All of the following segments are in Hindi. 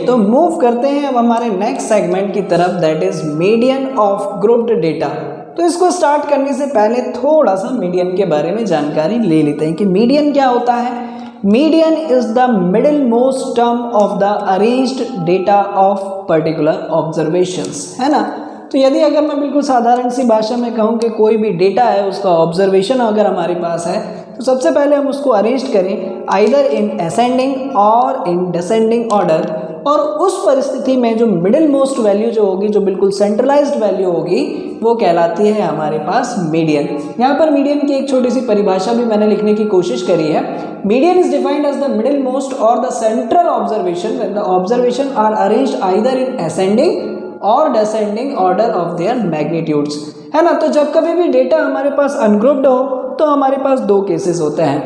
तो मूव करते हैं अब हमारे नेक्स्ट सेगमेंट की तरफ, that is median of grouped data. तो इसको स्टार्ट करने से पहले थोड़ा सा मीडियन के बारे में जानकारी ले लेते हैं कि मीडियन क्या होता है। Median is the middle most term of the arranged data of particular observations, है ना। तो यदि अगर मैं बिल्कुल साधारण सी भाषा में कहूँ कि कोई भी डेटा है, उसका ऑब्जर्वेशन अगर हमारे पास है, तो सबसे पहले हम उसको अरेंज करें आइदर इन असेंडिंग और इन डिसेंडिंग ऑर्डर, और उस परिस्थिति में जो मिडिल मोस्ट वैल्यू जो होगी, जो बिल्कुल सेंट्रलाइज्ड वैल्यू होगी, वो कहलाती है हमारे पास मीडियन। यहाँ पर मीडियन की एक छोटी सी परिभाषा भी मैंने लिखने की कोशिश करी है। Median is defined as the middle most or the central observation when the observation are arranged either in ascending or descending order of their magnitudes, है ना। तो जब कभी भी डेटा हमारे पास अनग्रुप्ड हो तो हमारे पास दो केसेस होते हैं।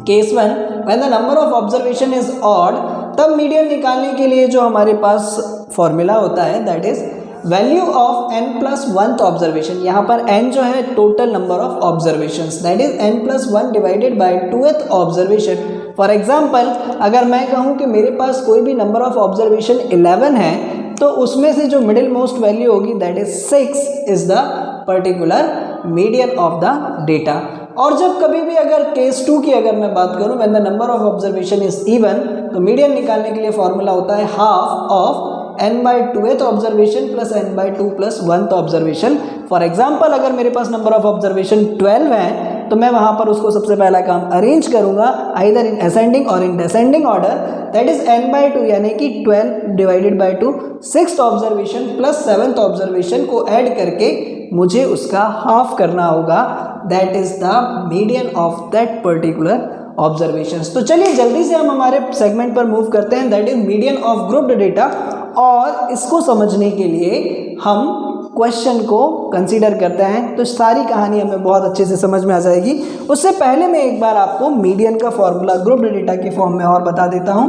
Case one, when the number of observation is odd, तब मीडियन निकालने के लिए जो हमारे पास फॉर्मूला होता है, that is value of n+1th observation. यहाँ पर n जो है total number of observations, that is n+1 divided by 2th observation. For example, अगर मैं कहूँ कि मेरे पास कोई भी नंबर ऑफ ऑब्जर्वेशन 11 है, तो उसमें से जो मिडिल मोस्ट वैल्यू होगी, that is 6 is the particular median of the data. और जब कभी भी अगर केस 2 की अगर मैं बात करूं, when the number of observation is even, तो मीडियन निकालने के लिए फॉर्मूला होता है half of n/2th observation plus n/2 + 1th observation. For example, अगर मेरे पास नंबर ऑफ ऑब्जर्वेशन 12 है, तो मैं वहां पर उसको सबसे पहला काम अरेंज करूंगा आइदर इन असेंडिंग और in descending order, that is n/2 यानी कि 12 divided by 2, 6th observation plus 7th observation को ऐड करके मुझे उसका हाफ करना होगा, that is the median of that particular observations. तो चलिए जल्दी से हम हमारे सेगमेंट पर मूव करते हैं, that is median of grouped data. और इसको समझने के लिए हम क्वेश्चन को कंसीडर करते हैं, तो सारी कहानी हमें बहुत अच्छे से समझ में आ जाएगी। उससे पहले मैं एक बार आपको मीडियन का फॉर्मूला ग्रुप्ड डेटा के फॉर्म में और बता देता हूं।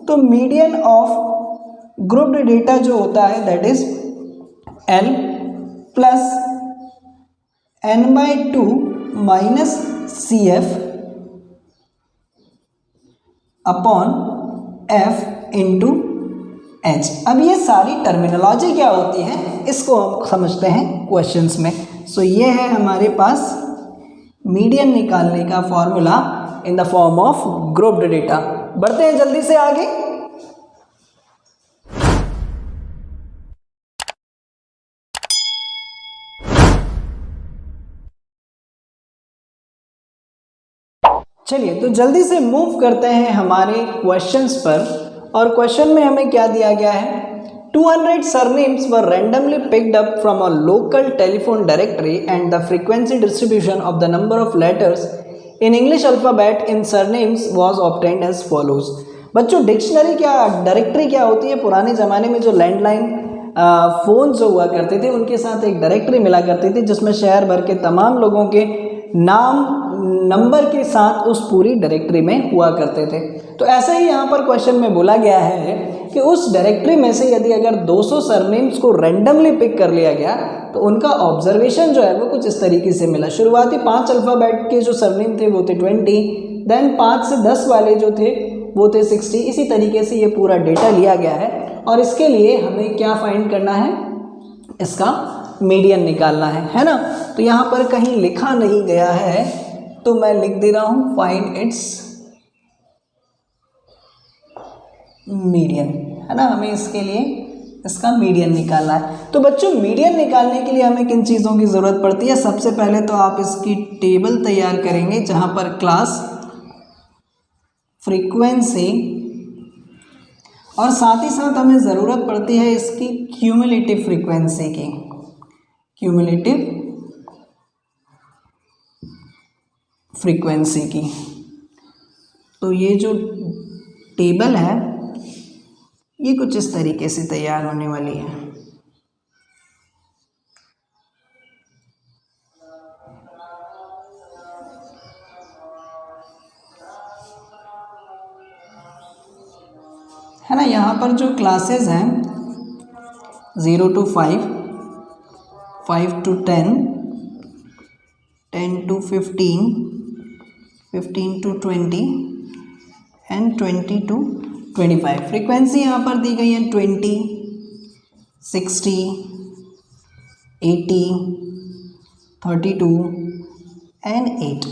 तो मीडियन ऑफ ग्रुप्ड डेटा जो होता है, that is L plus n/2 minus CF upon F into H। अब ये सारी टर्मिनोलॉजी क्या होती है, इसको हम समझते हैं क्वेश्चंस में। सो ये है हमारे पास मीडियन निकालने का formula in the form of grouped data. बढ़ते हैं जल्दी से आगे। चलिए तो जल्दी से मूव करते हैं हमारे क्वेश्चंस पर। और क्वेश्चन में हमें क्या दिया गया है, 200 surnames were randomly picked up from a local telephone directory and the frequency distribution of the number of letters in English alphabet in surnames was obtained as follows। बच्चों डिक्शनरी क्या, डायरेक्टरी क्या होती है, पुराने ज़माने में जो लैंडलाइन फ़ोन जो हुआ करते थे उनके साथ एक डायरेक्टरी मिला करती थी, जिसमें शहर भर के तमाम लोगों के नाम नंबर के साथ उस पूरी डायरेक्टरी में हुआ करते थे। तो ऐसा ही यहाँ पर क्वेश्चन में बोला गया है कि उस डायरेक्टरी में से यदि अगर 200 सरनेम्स को रैंडमली पिक कर लिया गया, तो उनका ऑब्जर्वेशन जो है वो कुछ इस तरीके से मिला। शुरुआती 5 अल्फ़ाबेट के जो सरनेम थे वो थे 20, देन 5 से 10 वाले जो थे वो थे 60। इसी तरीके से ये पूरा डेटा लिया गया है और इसके लिए हमें क्या फाइंड करना है, इसका मीडियन निकालना है ना। तो यहाँ पर कहीं लिखा नहीं गया है, तो मैं लिख दे रहा हूँ फाइंड इट्स मीडियन, है ना। हमें इसके लिए इसका मीडियन निकालना है। तो बच्चों मीडियन निकालने के लिए हमें किन चीज़ों की ज़रूरत पड़ती है, सबसे पहले तो आप इसकी टेबल तैयार करेंगे जहाँ पर क्लास, फ्रीक्वेंसी और साथ ही साथ हमें ज़रूरत पड़ती है इसकी क्यूमुलेटिव फ्रीक्वेंसी की, क्यूमुलेटिव फ्रीक्वेंसी की। तो ये जो टेबल है ये कुछ इस तरीके से तैयार होने वाली है ना। यहाँ पर जो क्लासेस हैं 0 to 5, 5 to 10, 10 to 15, 15 to 20 and 20 to 25। Frequency यहाँ पर दी गई है 20, 60, 80, 32 एंड 8।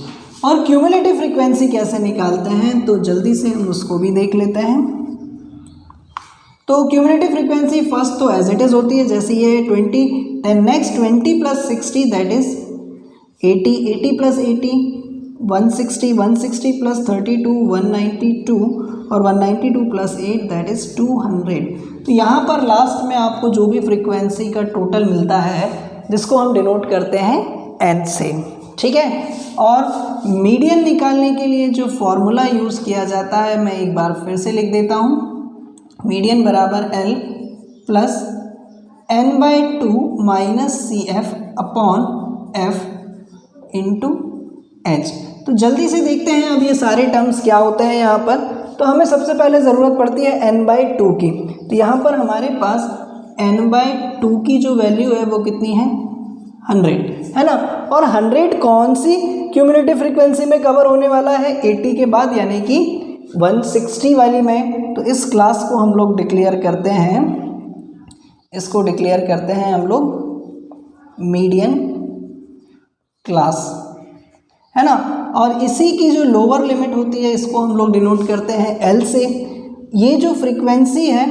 और क्यूमुलेटिव फ्रीक्वेंसी कैसे निकालते हैं तो जल्दी से हम उसको भी देख लेते हैं। तो क्यूमुलेटिव फ्रीक्वेंसी फर्स्ट तो एज इट इज़ होती है जैसे ये 20, देन नेक्स्ट 20 + 60 दैट इज 80, 80 + 80 160, 160 + 32 192 और 192 + 8 दैट इज़ 200। तो यहाँ पर लास्ट में आपको जो भी फ्रीक्वेंसी का टोटल मिलता है जिसको हम डिनोट करते हैं n से, ठीक है। और मीडियन निकालने के लिए जो फॉर्मूला यूज़ किया जाता है मैं एक बार फिर से लिख देता हूँ। मीडियन बराबर L plus n/2 minus CF upon F into H। तो जल्दी से देखते हैं अब ये सारे टर्म्स क्या होते हैं यहाँ पर। तो हमें सबसे पहले ज़रूरत पड़ती है n/2 की। तो यहाँ पर हमारे पास n/2 की जो वैल्यू है वो कितनी है 100, है ना। और 100 कौन सी क्यूमुलेटिव फ्रीक्वेंसी में कवर होने वाला है 80 के बाद यानी कि 160 वाली में। तो इस क्लास को हम लोग डिक्लेयर करते हैं, इसको डिक्लेयर करते हैं हम लोग मीडियन क्लास, है ना। और इसी की जो लोअर लिमिट होती है इसको हम लोग डिनोट करते हैं L से। ये जो फ्रीक्वेंसी है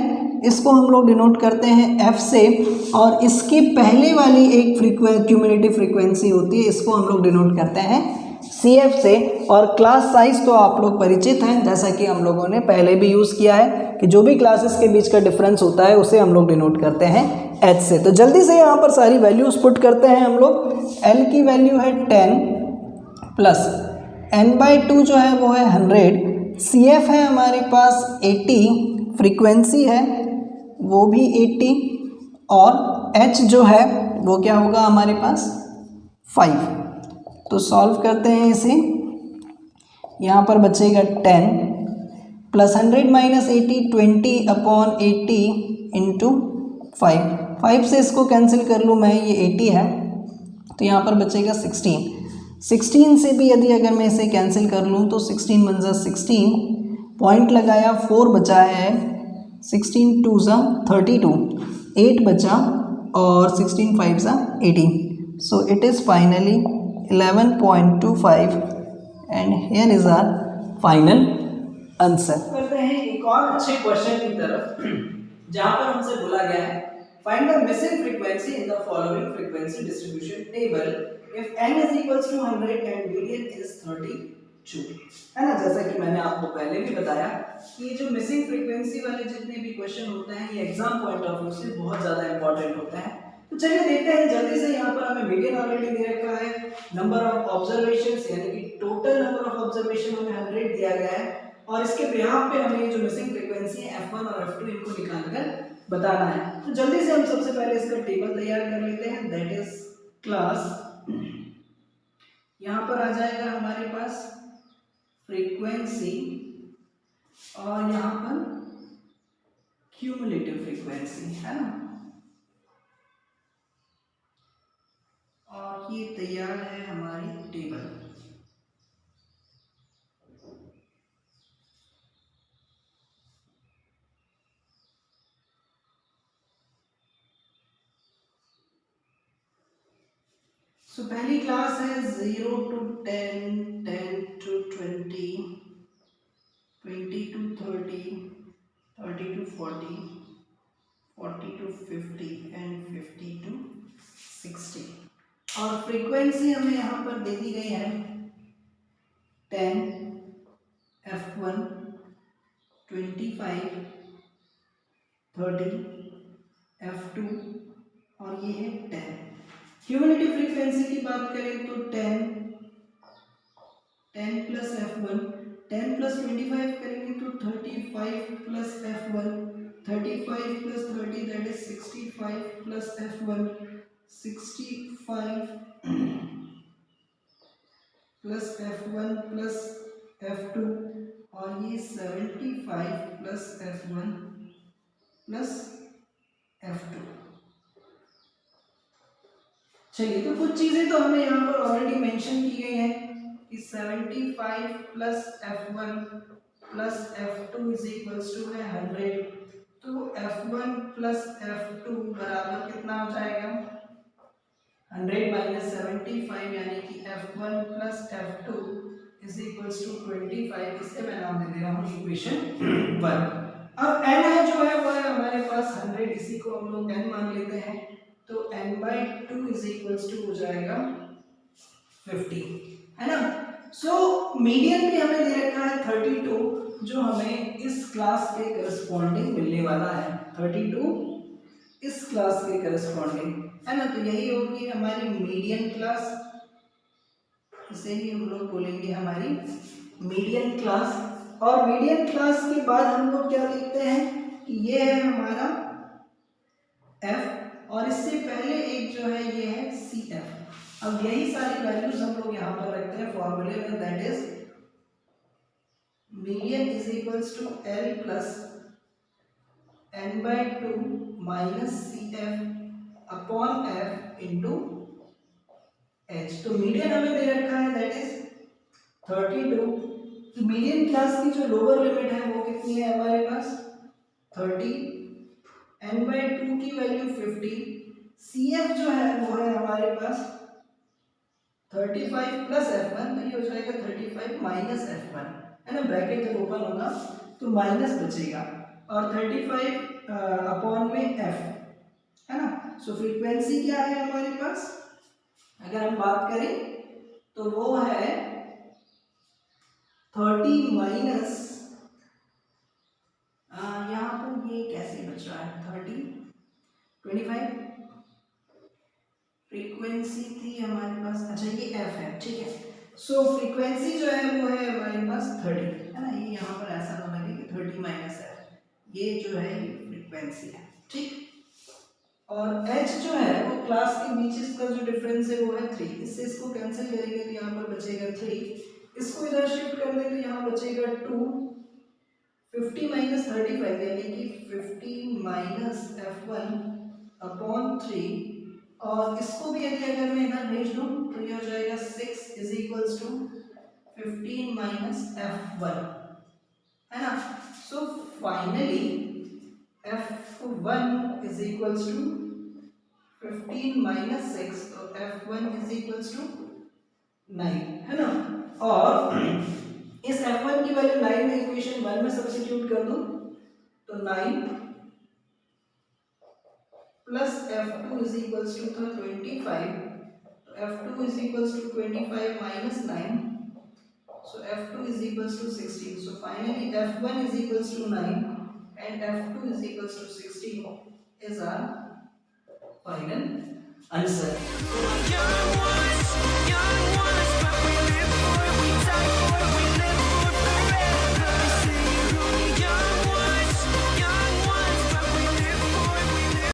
इसको हम लोग डिनोट करते हैं F से। और इसके पहले वाली एक क्यूमुलेटिव फ्रीक्वेंसी होती है इसको हम लोग डिनोट करते हैं CF से। और क्लास साइज तो आप लोग परिचित हैं जैसा कि हम लोगों ने पहले भी यूज़ किया है कि जो भी क्लासेस के बीच का डिफरेंस होता है उसे हम लोग डिनोट करते हैं H से। तो जल्दी से यहाँ पर सारी वैल्यूज़ पुट करते हैं हम लोग। L की वैल्यू है 10 प्लस n/2 जो है वो है 100, CF है हमारे पास 80, फ्रीक्वेंसी है वो भी 80 और H जो है वो क्या होगा हमारे पास 5। तो सॉल्व करते हैं इसे। यहाँ पर बचेगा 10 प्लस 100 माइनस 80 20 अपॉन 80 इंटू 5 से इसको कैंसिल कर लूँ मैं, ये 80 है तो यहाँ पर बचेगा 16 से भी यदि अगर मैं इसे कैंसिल कर लूँ तो 16 × 16 पॉइंट लगाया 4 बचा है, 16 × 2 = 32, 8 बचा और 16 × 5 = 18। So it is finally 11.25 and here is our final answer. करते हैं एक और अच्छे क्वेश्चन की तरफ जहां पर हमसे बोला गया है find the missing frequency in the following frequency distribution table if n = 100 and median is 32, है ना। जैसा कि मैंने आपको पहले भी बताया कि ये जो मिसिंग फ्रीक्वेंसी वाले जितने भी क्वेश्चन होते हैं ये एग्जाम पॉइंट ऑफ व्यू से बहुत ज़्यादा इंपॉर्टेंट होते हैं। तो चलिए देखते हैं जल्दी से। यहाँ पर हमें मीडियन ऑलरेडी दे रखा है, नंबर ऑफ ऑब्जर्वेशंस यानी कि टोटल नंबर ऑफ ऑब्जर्वेशन हमें 100 दिया गया है और इसके बिहाफ पे हमें जो मिसिंग फ्रीक्वेंसी है F1 और F2 इनको निकालकर बताना है। तो जल्दी से हम सबसे पहले इसका टेबल तैयार कर लेते हैं दैट इज क्लास। यहाँ पर आ जाएगा हमारे पास फ्रीक्वेंसी और यहाँ पर क्यूमुलेटिव फ्रीक्वेंसी, है ना। और ये तैयार है हमारी टेबल। सो पहली क्लास है 0 to 10, 10 to 20, 20 to 30, 30 to 40, 40 to 50 and 50 to 60। और फ्रीक्वेंसी हमें यहाँ पर दे दी गई है 10 F1, 25 30 F2 और ये है 10। क्यूमुलेटिव फ्रीक्वेंसी की बात करें तो 10 प्लस F1, 10 प्लस 25 करेंगे तो 35 plus F1, 35 plus 30 that is 65 plus F1, 65 plus F1 plus F2 और ये 75 प्लस F1 प्लस F2। चलिए तो कुछ चीजें तो हमें यहाँ पर ऑलरेडी मेंशन की गई हैं कि 75 plus F1 plus F2 is equals to है 100, तो F1 प्लस F2 बराबर कितना हो जाएगा 100 माइनस 75, यानी कि F1 plus F2 is equals to 25। इसे मैं नाम दे दे रहा हूँ इक्वेशन 1। अब n है जो है वो है हमारे पास 100, इसी को हम लोग n मान लेते हैं, तो n/2 इज इक्वल्स टू हो जाएगा 50, है ना। सो मीडियन भी हमें दे रखा है 32, जो हमें इस क्लास के करस्पॉन्डिंग मिलने वाला है। 32 इस क्लास के करस्पॉन्डिंग, है ना। तो यही होगी हमारी मीडियन क्लास, इसे ही हम लोग बोलेंगे हमारी मीडियन क्लास। और मीडियन क्लास के बाद हम लोग क्या लिखते हैं कि ये है हमारा f, और इससे पहले एक जो है ये है CF। अब यही सारी वैल्यूज हम लोग यहाँ पर रखते हैं फॉर्मूले में, that is median is equals to L plus n/2 minus CF upon F into H। तो मीडियन हमें दे रखा है दैट इज 32। तो मीडियन क्लास की जो लोअर लिमिट है वो कितनी है हमारे पास 30, n/2 की वैल्यू 50, CF जो है वो है हमारे पास 35 प्लस F1, तो ये हो जाएगा 35 माइनस F1, है ना। ब्रैकेट जब ओपन होगा तो माइनस बचेगा, और 35 अपॉन में F, है ना। सो फ्रीक्वेंसी क्या है हमारे पास, अगर हम बात करें तो वो है 30 माइनस, यहाँ पर ये कैसे बच रहा है 25 फ्रीक्वेंसी थी हमारे पास, अच्छा ये F है, ठीक है। सो फ्रीक्वेंसी जो है वो है हमारे पास 30, है ना। ये यहाँ पर ऐसा ना लगे कि 30 माइनस F, ये जो है ये फ्रीक्वेंसी है, ठीक। और H जो है वो क्लास के बीच इसका जो डिफरेंस है वो है 3, इससे इसको कैंसिल करेंगे तो यहाँ पर बचेगा 3, इसको इधर शिफ्ट कर दें तो यहाँ बचेगा 2, 50 माइनस 35 यानी कि 50 माइनस F1 अपॉन 3, और इसको भी यदि अगर मैं इधर भेज दूँ तो ये हो जाएगा 6 is equals to 15 minus F1, है ना। So finally F1 is equals to 15 minus 6, तो F1 इज इक्वल्स टू 9, है ना। और इस F1 की वैल्यू 9 में इक्वेशन 1 में सब्स्टिट्यूट कर दूं तो 9 plus F2 is equals to 25, तो F2 is equals to 25 minus 9, so F2 is equals to 16, so finally F1 is equals to 9 and F2 is equals to 16 is our final answer.